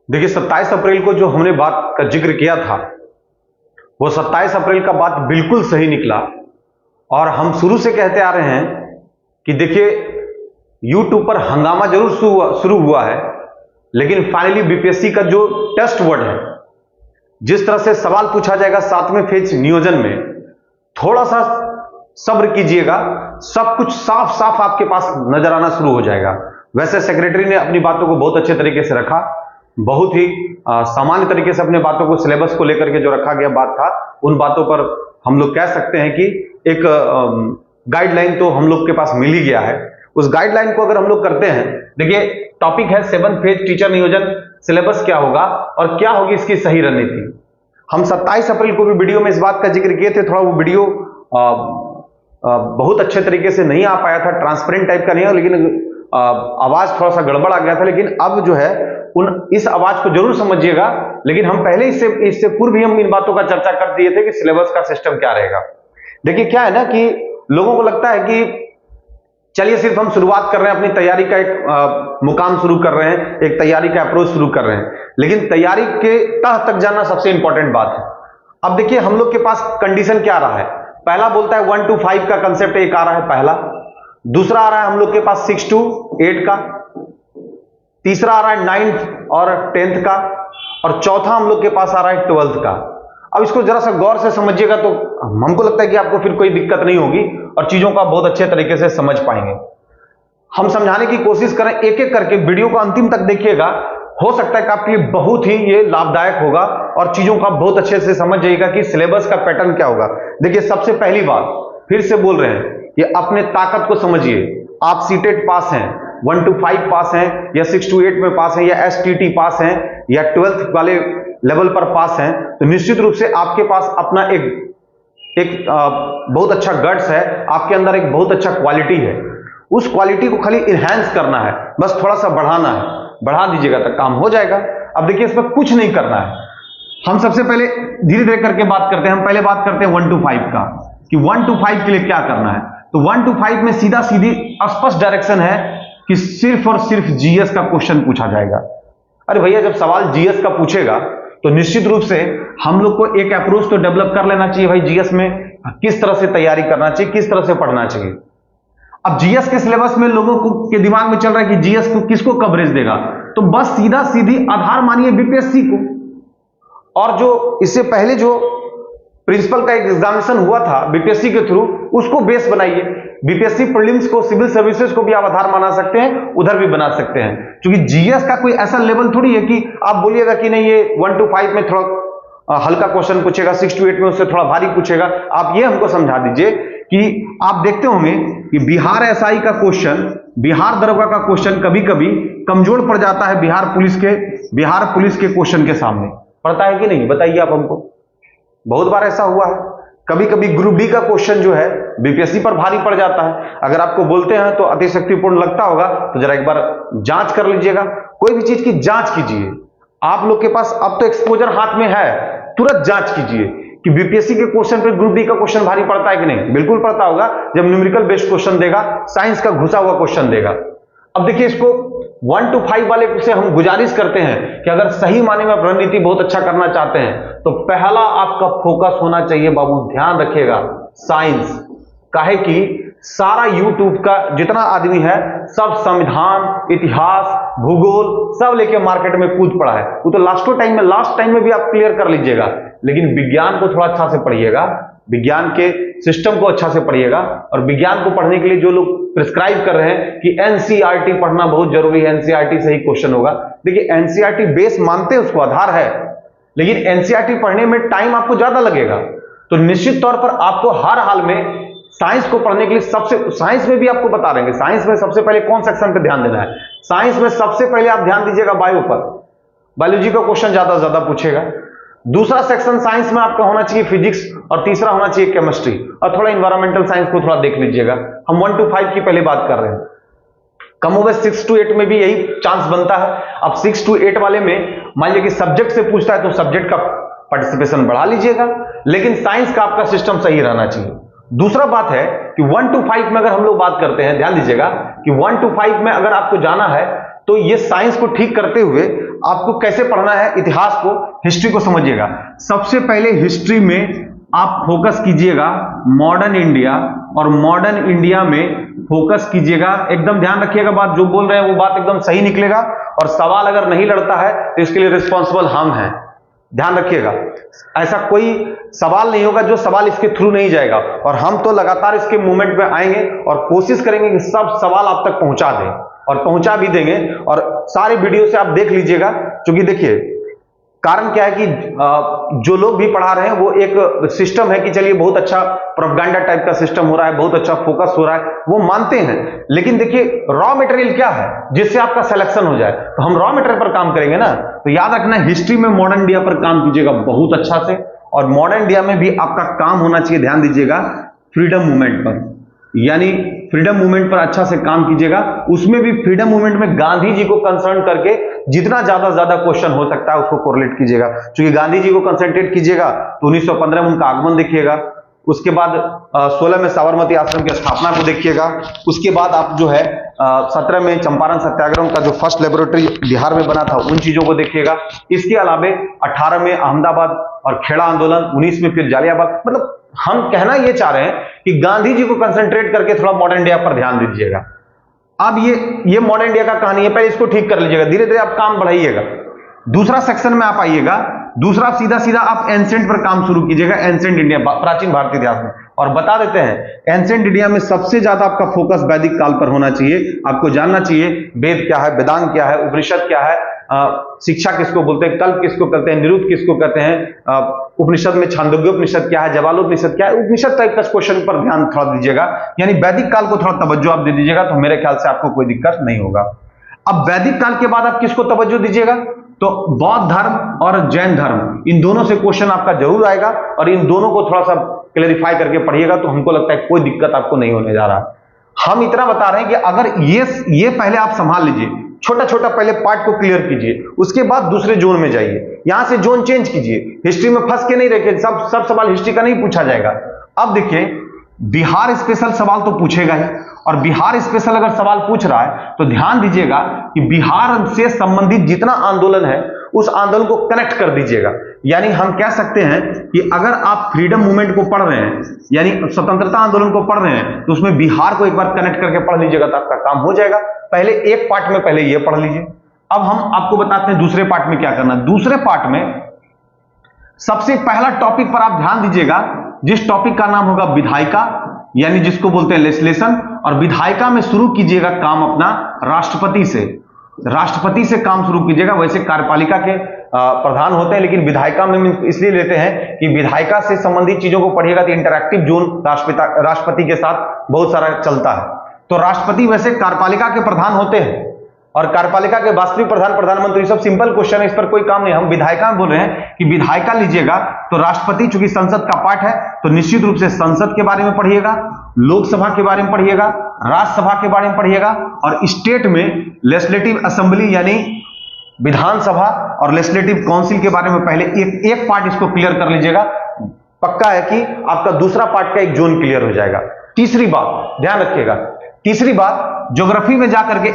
देखिए 27 अप्रैल को जो हमने बात का जिक्र किया था वो 27 अप्रैल का बात बिल्कुल सही निकला। और हम शुरू से कहते आ रहे हैं कि देखिए यूट्यूब पर हंगामा जरूर शुरू हुआ है, लेकिन फाइनली बीपीएससी का जो टेस्ट वर्ड है, जिस तरह से सवाल पूछा जाएगा 7वें फेज नियोजन में, थोड़ा सा सब्र कीजिएगा, सब कुछ साफ साफ आपके पास नजर आना शुरू हो जाएगा। वैसे सेक्रेटरी ने अपनी बातों को बहुत अच्छे तरीके से रखा, बहुत ही सामान्य तरीके से अपने बातों को, सिलेबस को लेकर के जो रखा गया बात था, उन बातों पर हम लोग कह सकते हैं कि एक गाइडलाइन तो हम लोग के पास मिल ही गया है। उस गाइडलाइन को अगर हम लोग करते हैं, देखिए टॉपिक है 7 फेज टीचर नियोजन, सिलेबस क्या होगा और क्या होगी इसकी सही रणनीति। हम 27 अप्रैल को भी वीडियो में इस बात का जिक्र किए थे, थोड़ा वो वीडियो बहुत अच्छे तरीके से नहीं आ पाया था, ट्रांसपेरेंट टाइप का नहीं है, लेकिन आवाज थोड़ा सा गड़बड़ आ गया था। लेकिन अब जो है इस आवाज को जरूर समझिएगा। लेकिन हम पहले इससे पूर्व भी हम इन बातों का चर्चा कर दिए थे कि सिलेबस का सिस्टम क्या रहेगा। देखिए क्या है ना कि लोगों को लगता है कि चलिए सिर्फ हम शुरुआत कर रहे हैं, अपनी तैयारी का एक मुकाम शुरू कर रहे हैं, एक तैयारी का अप्रोच शुरू कर रहे हैं, लेकिन तैयारी के तह तक जाना सबसे इंपॉर्टेंट बात है। अब देखिए हम लोग के पास कंडीशन क्या आ रहा है, पहला बोलता है 1 to 5 का कंसेप्ट एक आ रहा है, पहला। दूसरा आ रहा है हम लोग के पास 6 to 8 का, तीसरा आ रहा है 9th और 10th का, और चौथा हम लोग के पास आ रहा है 12th का। अब इसको जरा सा गौर से समझिएगा तो हमको लगता है कि आपको फिर कोई दिक्कत नहीं होगी और चीजों का बहुत अच्छे तरीके से समझ पाएंगे। हम समझाने की कोशिश करें एक एक करके, वीडियो को अंतिम तक देखिएगा, हो सकता है कि आपके लिए बहुत ही ये लाभदायक होगा और चीजों का बहुत अच्छे से समझ जाइएगा कि सिलेबस का पैटर्न क्या होगा। देखिए सबसे पहली बात फिर से बोल रहे हैं कि अपने ताकत को समझिए। आप सीटेट पास हैं, 1 to 5 पास हैं, या 6 to 8 में पास हैं, या एसटीटी पास हैं, या 12th वाले लेवल पर पास हैं, तो निश्चित रूप से आपके पास अपना एक बहुत अच्छा गट्स है, आपके अंदर एक बहुत अच्छा क्वालिटी है। उस क्वालिटी को खाली इनहैंस करना है, बस थोड़ा सा बढ़ाना है, बढ़ा दीजिएगा तो काम हो जाएगा। अब देखिए इसमें कुछ नहीं करना है। हम सबसे पहले धीरे धीरे करके बात करते हैं। हम पहले बात करते हैं 1 to 5 का, कि 1 to 5 के लिए क्या करना है। तो 1 to 5 में सीधा सीधी स्पष्ट डायरेक्शन है कि सिर्फ और सिर्फ जीएस का क्वेश्चन पूछा जाएगा। अरे भैया जब सवाल जीएस का पूछेगा तो निश्चित रूप से हम लोग को एक अप्रोच तो डेवलप कर लेना चाहिए भाई, जीएस में किस तरह से तैयारी करना चाहिए, किस तरह से पढ़ना चाहिए। अब जीएस के सिलेबस में लोगों को के दिमाग में चल रहा है कि जीएस को किसको कवरेज देगा, तो बस सीधा सीधी आधार मानिए बीपीएससी को। और जो इससे पहले जो प्रिंसिपल का एक एग्जामिनेशन हुआ था बीपीएससी के थ्रू, उसको बेस बनाइए। बीपीएससी प्रीलिम्स को, सिविल सर्विसेज को भी आप आधार बना सकते हैं, उधर भी बना सकते हैं, क्योंकि जीएस का कोई ऐसा लेवल थोड़ी है कि आप बोलिएगा कि नहीं ये 1 to 5 में थोड़ा हल्का क्वेश्चन पूछेगा, 6 to 8 में उससे थोड़ा भारी पूछेगा। आप ये हमको समझा दीजिए कि आप देखते होंगे कि बिहार एसआई का क्वेश्चन, बिहार दरोगा का क्वेश्चन कभी कभी कमजोर पड़ जाता है बिहार पुलिस के क्वेश्चन के सामने। पड़ता है कि नहीं, बताइए आप हमको। बहुत बार ऐसा हुआ है। कभी कभी ग्रुप बी का क्वेश्चन जो है बीपीएससी पर भारी पड़ जाता है। अगर आपको बोलते हैं तो अतिशक्तिपूर्ण लगता होगा, तो जरा एक बार जांच कर लीजिएगा, कोई भी चीज की जांच कीजिए। आप लोग के पास अब तो एक्सपोजर हाथ में है, तुरंत जांच कीजिए कि बीपीएससी के क्वेश्चन पे ग्रुप डी का क्वेश्चन भारी पड़ता है कि नहीं। बिल्कुल पड़ता होगा, जब न्यूमेरिकल बेस्ड क्वेश्चन देगा, साइंस का घुसा हुआ क्वेश्चन देगा। अब देखिए इसको 1 to 5 वाले से हम गुजारिश करते हैं कि अगर सही माने में आप रणनीति बहुत अच्छा करना चाहते हैं तो पहला आपका फोकस होना चाहिए बाबू, ध्यान रखिएगा, साइंस। काहे कि सारा यूट्यूब का जितना आदमी है सब संविधान, इतिहास, भूगोल सब लेके मार्केट में कूद पड़ा है। वो तो लास्ट टाइम में भी आप क्लियर कर लीजिएगा, लेकिन विज्ञान को थोड़ा अच्छा से पढ़िएगा, विज्ञान के सिस्टम को अच्छा से पढ़िएगा। और विज्ञान को पढ़ने के लिए जो लोग प्रिस्क्राइब कर रहे हैं कि एनसीईआरटी पढ़ना बहुत जरूरी है, एनसीईआरटी से ही क्वेश्चन होगा, देखिए एनसीईआरटी बेस मानते हैं, उसको आधार है, लेकिन एनसीईआरटी पढ़ने में टाइम आपको ज्यादा लगेगा। तो निश्चित तौर पर आपको हर हाल में साइंस को पढ़ने के लिए साइंस में भी आपको बता देंगे, साइंस में सबसे पहले कौन सेक्शन पे ध्यान देना है। साइंस में सबसे पहले आप ध्यान दीजिएगा बायो पर, बायोलॉजी का क्वेश्चन ज्यादा पूछेगा। दूसरा सेक्शन साइंस में आपका होना चाहिए फिजिक्स, और तीसरा होना चाहिए केमिस्ट्री, और थोड़ा इन्वायरमेंटल साइंस को थोड़ा देख लीजिएगा। हम 1 to 5 की पहले बात कर रहे हैं, कमोबेश 6 to 8 में भी यही चांस बनता है। अब 6 to 8 वाले में मान लीजिए कि सब्जेक्ट से पूछता है तो सब्जेक्ट का पार्टिसिपेशन बढ़ा लीजिएगा, लेकिन साइंस का आपका सिस्टम सही रहना चाहिए। दूसरा बात है कि 1 to 5 में अगर हम लोग बात करते हैं, ध्यान दीजिएगा कि 1 to 5 में अगर आपको जाना है तो ये साइंस को ठीक करते हुए आपको कैसे पढ़ना है, इतिहास को, हिस्ट्री को समझिएगा। सबसे पहले हिस्ट्री में आप फोकस कीजिएगा मॉडर्न इंडिया, और मॉडर्न इंडिया में फोकस कीजिएगा। एकदम ध्यान रखिएगा, बात जो बोल रहे हैं वो बात एकदम सही निकलेगा, और सवाल अगर नहीं लड़ता है तो इसके लिए रिस्पॉन्सिबल हम हैं। ध्यान रखिएगा, ऐसा कोई सवाल नहीं होगा जो सवाल इसके थ्रू नहीं जाएगा, और हम तो लगातार इसके मूवमेंट में आएंगे और कोशिश करेंगे कि सब सवाल आप तक पहुंचा दें, और पहुंचा भी देंगे। और सारे वीडियो से आप देख लीजिएगा, क्योंकि देखिए कारण क्या है कि जो लोग भी पढ़ा रहे हैं वो एक सिस्टम है कि चलिए बहुत अच्छा प्रोपेगेंडा टाइप का सिस्टम हो रहा है, बहुत अच्छा फोकस हो रहा है, वो मानते हैं। लेकिन देखिए रॉ मटेरियल क्या है जिससे आपका सिलेक्शन हो जाए, तो हम रॉ मटेरियल पर काम करेंगे ना। तो याद रखना, हिस्ट्री में मॉडर्न इंडिया पर काम कीजिएगा बहुत अच्छा से, और मॉडर्न इंडिया में भी आपका काम होना चाहिए, ध्यान दीजिएगा, फ्रीडम मूवमेंट पर, यानी फ्रीडम मूवमेंट पर अच्छा से काम कीजिएगा। उसमें भी फ्रीडम मूवमेंट में गांधी जी को कंसर्न करके जितना ज्यादा क्वेश्चन हो सकता है उसको कोरिलेट कीजिएगा। क्योंकि गांधी जी को कंसंट्रेट कीजिएगा तो 1915 में उनका आगमन देखिएगा, उसके बाद 16 में साबरमती आश्रम की स्थापना को देखिएगा, उसके बाद आप जो है 17 में चंपारण सत्याग्रह का जो फर्स्ट लेबोरेटरी बिहार में बना था उन चीजों को देखिएगा। इसके अलावे 18 में अहमदाबाद और खेड़ा आंदोलन, 19 में फिर जालियाबाग। मतलब हम कहना ये चाह रहे हैं कि गांधी जी को कंसंट्रेट करके थोड़ा मॉडर्न इंडिया पर ध्यान दीजिएगा। अब ये मॉडर्न इंडिया का कहानी है, पहले इसको ठीक कर लीजिएगा, धीरे धीरे आप काम बढ़ाइएगा। दूसरा सेक्शन में आप आइएगा, दूसरा सीधा आप एंसेंट पर काम शुरू कीजिएगा, एंसेंट इंडिया, प्राचीन भारतीय इतिहास में। और बता देते हैं एंसेंट इंडिया में सबसे ज्यादा आपका फोकस वैदिक काल पर होना चाहिए। आपको जानना चाहिए वेद क्या है, वेदांग क्या है, उपनिषद क्या है, शिक्षा किसको बोलते हैं, कल्प किसको कहते हैं, निरुक्त किसको कहते हैं, उपनिषद में छांदोग्योपनिषद क्या है, जवालोपनिषद क्या है, उपनिषद टाइप का क्वेश्चन पर ध्यान थोड़ा दीजिएगा, यानी वैदिक काल को थोड़ा तवज्जो आप दे दीजिएगा, तो मेरे ख्याल से आपको कोई दिक्कत नहीं होगा। अब वैदिक काल के बाद आप किसको तवज्जो दीजिएगा, तो बौद्ध धर्म और जैन धर्म, इन दोनों से क्वेश्चन आपका जरूर आएगा, और इन दोनों को थोड़ा सा क्लेरिफाई करके पढ़िएगा, तो हमको लगता है कोई दिक्कत आपको नहीं होने जा रहा। हम इतना बता रहे हैं कि अगर ये पहले आप संभाल लीजिए, छोटा छोटा पहले पार्ट को क्लियर कीजिए, उसके बाद दूसरे जोन में जाइए, यहां से जोन चेंज कीजिए, हिस्ट्री में फंस के नहीं रखिए, सब सवाल हिस्ट्री का नहीं पूछा जाएगा। अब देखिए बिहार स्पेशल सवाल तो पूछेगा ही, और बिहार स्पेशल अगर सवाल पूछ रहा है तो ध्यान दीजिएगा कि बिहार से संबंधित जितना आंदोलन है उस आंदोलन को कनेक्ट कर दीजिएगा। यानी हम कह सकते हैं कि अगर आप फ्रीडम मूवमेंट को पढ़ रहे हैं, यानी स्वतंत्रता आंदोलन को पढ़ रहे हैं, तो उसमें बिहार को एक बार कनेक्ट करके पढ़ लीजिएगा तो आपका काम हो जाएगा। पहले एक पार्ट में पहले ये पढ़ लीजिए। अब हम आपको बताते हैं दूसरे पार्ट में क्या करना। दूसरे पार्ट में सबसे पहला टॉपिक पर आप ध्यान दीजिएगा, जिस टॉपिक का नाम होगा विधायिका, यानी जिसको बोलते हैं लेजिस्लेशन। और विधायिका में शुरू कीजिएगा काम अपना राष्ट्रपति से काम शुरू कीजिएगा। वैसे कार्यपालिका के प्रधान होते हैं, लेकिन विधायिका में इसलिए लेते हैं कि विधायिका से संबंधित चीजों को पढ़िएगा तो इंटरैक्टिव जोन राष्ट्रपति के साथ बहुत सारा चलता है। तो राष्ट्रपति वैसे कार्यपालिका के प्रधान होते हैं, और कार्यपालिका के वास्तविक प्रधान प्रधानमंत्री, सब सिंपल क्वेश्चन है, इस पर कोई काम नहीं। हम विधायिका में बोल रहे हैं कि विधायिका लीजिएगा तो राष्ट्रपति चूंकि संसद का पार्ट है, तो निश्चित रूप से संसद के बारे में पढ़िएगा, लोकसभा के बारे में पढ़िएगा, राज्यसभा के बारे में पढ़िएगा, और स्टेट में लेजिस्लेटिव असेंबली यानी विधानसभा और लेजिस्लेटिव काउंसिल के बारे में पहले एक पार्ट इसको क्लियर कर लीजिएगा। पक्का है कि आपका दूसरा पार्ट का एक जोन क्लियर हो जाएगा। तीसरी बात ध्यान रखिएगा, तीसरी बात ज्योग्राफी में जाकर के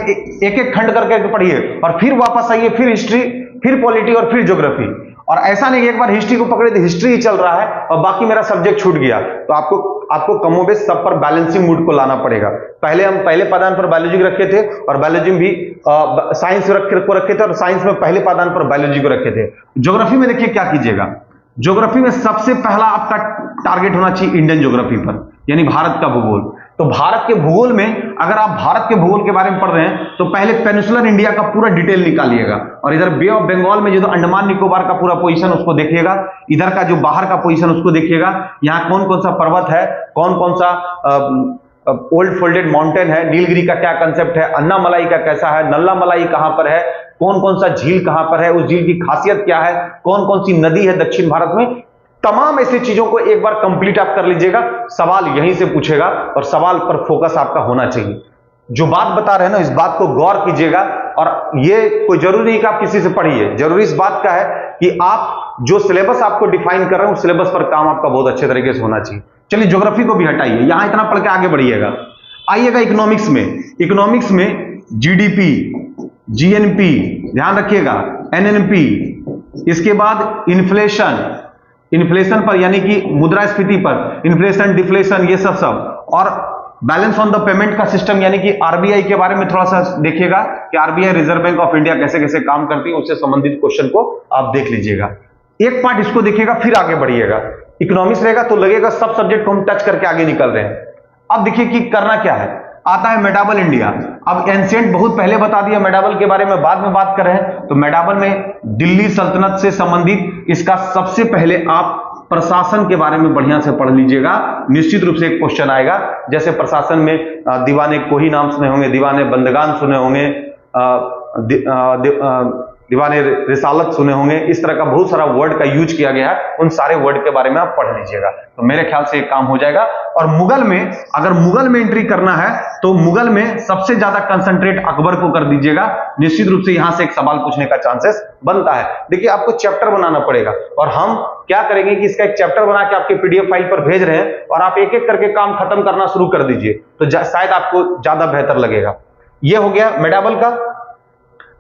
एक एक खंड करके पढ़िए, और फिर वापस आइए, फिर हिस्ट्री, फिर पॉलिटी और फिर ज्योग्राफी। और ऐसा नहीं कि एक बार हिस्ट्री को पकड़े तो हिस्ट्री ही चल रहा है और बाकी मेरा सब्जेक्ट छूट गया, तो आपको कमोबेश सब पर बैलेंसिंग मूड को लाना पड़ेगा। हम पहले पायदान पर बायोलॉजी को रखे थे, और बायोलॉजी में भी साइंस को रखे थे, और साइंस में पहले पायदान पर बायोलॉजी को रखे थे। ज्योग्राफी में देखिए क्या कीजिएगा, ज्योग्राफी में सबसे पहला आपका टारगेट होना चाहिए इंडियन ज्योग्राफी पर, यानी भारत का भूगोल। तो भारत के भूगोल में अगर आप भारत के भूगोल के बारे में पढ़ रहे हैं तो पहले पेनिसुलर इंडिया का पूरा डिटेल निकालिएगा, और इधर बे ऑफ बंगाल में जो अंडमान निकोबार का पूरा पोजीशन उसको देखिएगा, इधर का जो बाहर का पोजीशन उसको देखिएगा, यहाँ कौन कौन सा पर्वत है, कौन कौन सा ओल्ड फोल्डेड माउंटेन है, नीलगिरी का क्या कंसेप्ट है, अन्नामलाई का कैसा है, नल्ला मलाई कहां पर है, कौन कौन सा झील कहां पर है, उस झील की खासियत क्या है, कौन कौन सी नदी है दक्षिण भारत में, तमाम ऐसी चीजों को एक बार कंप्लीट आप कर लीजिएगा। सवाल यहीं से पूछेगा और सवाल पर फोकस आपका होना चाहिए। जो बात बता रहे हैं ना, इस बात को गौर कीजिएगा, और ये कोई जरूरी नहीं कि आप किसी से पढ़िए, जरूरी इस बात का है कि आप जो सिलेबस आपको डिफाइन कर रहे हैं उस सिलेबस पर काम आपका बहुत अच्छे तरीके से होना चाहिए। चलिए ज्योग्राफी को भी हटाइए, यहां इतना पढ़ के आगे बढ़िएगा। आइएगा इकोनॉमिक्स में। इकोनॉमिक्स में जीडीपी, जीएनपी, ध्यान रखिएगा, एनएनपी, इसके बाद इन्फ्लेशन पर यानी कि मुद्रास्फीति पर, इन्फ्लेशन, डिफ्लेशन, ये सब, और बैलेंस ऑन द पेमेंट का सिस्टम यानी कि आरबीआई के बारे में थोड़ा सा देखिएगा कि RBI reserve bank of India कैसे कैसे काम करती है, उससे संबंधित क्वेश्चन को आप देख लीजिएगा। एक पार्ट इसको देखिएगा, फिर आगे बढ़िएगा। इकोनॉमिक्स रहेगा तो लगेगा सब सब्जेक्ट को हम टच करके आगे निकल रहे हैं। अब देखिए कि करना क्या है। आता है मेडाबल इंडिया। अब एंशिएंट बहुत पहले बता दिया, मेडाबल के बारे में बाद में बात कर रहे हैं। तो मेडाबल में दिल्ली सल्तनत से संबंधित इसका सबसे पहले आप प्रशासन के बारे में बढ़िया से पढ़ लीजिएगा। निश्चित रूप से एक क्वेश्चन आएगा, जैसे प्रशासन में दीवाने कोही नाम सुने होंगे, दीवाने बंदगान सुने होंगे, दीवाने रिसालत सुने होंगे, इस तरह का बहुत सारा वर्ड का यूज किया गया है। उन सारे वर्ड के बारे में आप पढ़ लीजिएगा, तो मेरे ख्याल से एक काम हो जाएगा। और मुगल में, अगर मुगल में एंट्री करना है तो मुगल में सबसे ज्यादा कंसंट्रेट अकबर को कर दीजिएगा। निश्चित रूप से यहां से एक सवाल पूछने का चांसेस बनता है। देखिए आपको चैप्टर बनाना पड़ेगा, और हम क्या करेंगे कि इसका एक चैप्टर बना के आपके पीडीएफ फाइल पर भेज रहे हैं, और आप एक एक करके काम खत्म करना शुरू कर दीजिए, तो शायद आपको ज्यादा बेहतर लगेगा। यह हो गया मेडाबल का।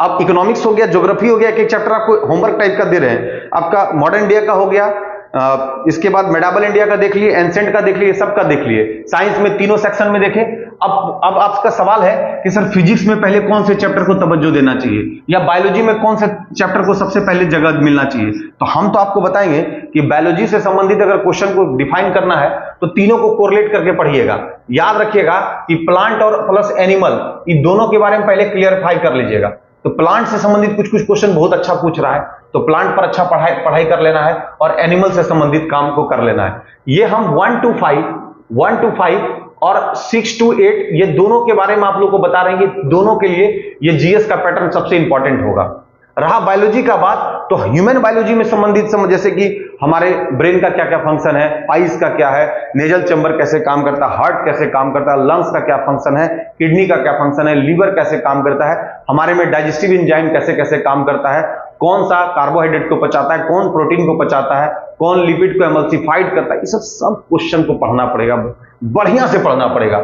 अब इकोनॉमिक्स हो गया, ज्योग्राफी हो गया, एक चैप्टर आपको होमवर्क टाइप का दे रहे हैं। आपका मॉडर्न इंडिया का हो गया, इसके बाद मेडाबल इंडिया का देख लिए, एंशिएंट का देख लिए, सबका देख लिए। साइंस में तीनों सेक्शन में देखें। अब आपका सवाल है कि सर फिजिक्स में पहले कौन से चैप्टर को तवज्जो देना चाहिए, या बायोलॉजी में कौन से चैप्टर को सबसे पहले जगह मिलना चाहिए। तो हम तो आपको बताएंगे कि बायोलॉजी से संबंधित अगर क्वेश्चन को डिफाइन करना है तो तीनों को कोरिलेट करके पढ़िएगा। याद रखिएगा कि प्लांट और प्लस एनिमल, इन दोनों के बारे में पहले क्लियरफाई कर लीजिएगा। तो प्लांट से संबंधित कुछ क्वेश्चन बहुत अच्छा पूछ रहा है, तो प्लांट पर अच्छा पढ़ाई कर लेना है, और एनिमल से संबंधित काम को कर लेना है। ये हम 1 to 5 और 6 to 8 ये दोनों के बारे में आप लोगों को बता रहे हैं कि दोनों के लिए ये जीएस का पैटर्न सबसे इंपॉर्टेंट होगा। रहा बायोलॉजी का बात, तो ह्यूमन बायोलॉजी में संबंधित जैसे कि हमारे ब्रेन का क्या क्या फंक्शन है, आइज का क्या है, नेजल चैम्बर कैसे काम करता है, हार्ट कैसे काम करता है, लंग्स का क्या फंक्शन है, किडनी का क्या फंक्शन है, लीवर कैसे काम करता है, हमारे में डाइजेस्टिव एंजाइम कैसे कैसे काम करता है, कौन सा कार्बोहाइड्रेट को पचाता है, कौन प्रोटीन को पचाता है, कौन लिपिड को एमल्सिफाइड करता है, ये सब क्वेश्चन को पढ़ना पड़ेगा, बढ़िया से पढ़ना पड़ेगा,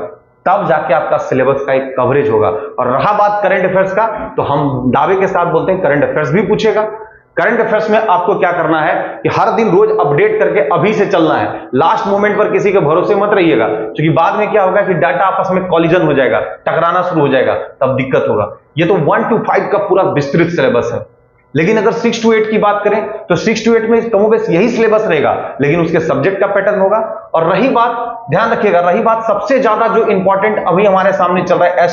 तब जाके आपका सिलेबस का एक कवरेज होगा। और रहा बात करंट अफेयर्स का, तो हम दावे के साथ बोलते हैं करंट अफेयर्स भी पूछेगा। करंट अफेयर्स में आपको क्या करना है कि हर दिन रोज अपडेट करके अभी से चलना है। लास्ट मोमेंट पर किसी के भरोसे मत रहिएगा, क्योंकि बाद में क्या होगा कि डाटा आपस में कॉलिजन हो जाएगा, टकराना शुरू हो जाएगा, तब दिक्कत होगा। ये तो 1 to 5 का पूरा विस्तृत सिलेबस है। लेकिन अगर 6 to 8 की बात करें तो 6 to 8 में कमोबेश यही सिलेबस रहेगा, लेकिन उसके सब्जेक्ट का पैटर्न होगा। और रही बात, ध्यान रखिएगा, रही बात सबसे ज्यादा जो इंपॉर्टेंट अभी हमारे सामने चल रहा है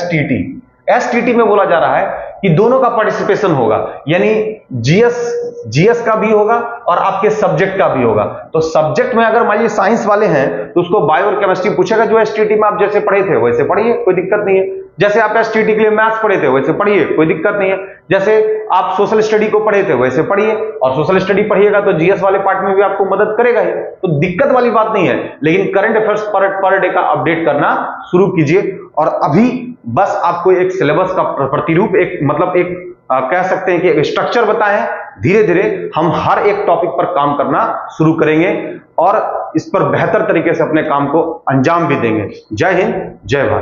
एसटीटी में बोला जा रहा है कि दोनों का पार्टिसिपेशन होगा, यानी जीएस का भी होगा और आपके सब्जेक्ट का भी होगा। तो सब्जेक्ट में अगर मान लीजिए साइंस वाले हैं तो उसको बायो और केमिस्ट्री पूछेगा, जो एसटीटी में आप जैसे पढ़े थे वैसे पढ़िए, कोई दिक्कत नहीं है। जैसे आप एसटीटी के लिए मैथ्स पढ़े थे वैसे पढ़िए, कोई दिक्कत नहीं है। जैसे आप सोशल स्टडी को पढ़े थे वैसे पढ़िए, और सोशल स्टडी पढ़िएगा तो जीएस वाले पार्ट में भी आपको मदद करेगा ही, तो दिक्कत वाली बात नहीं है। लेकिन करंट अफेयर्स पर डे का अपडेट करना शुरू कीजिए। और अभी बस आपको एक सिलेबस का प्रतिरूप, एक मतलब एक कह सकते हैं कि एक स्ट्रक्चर बताएं। धीरे धीरे हम हर एक टॉपिक पर काम करना शुरू करेंगे और इस पर बेहतर तरीके से अपने काम को अंजाम भी देंगे। जय हिंद, जय भारत।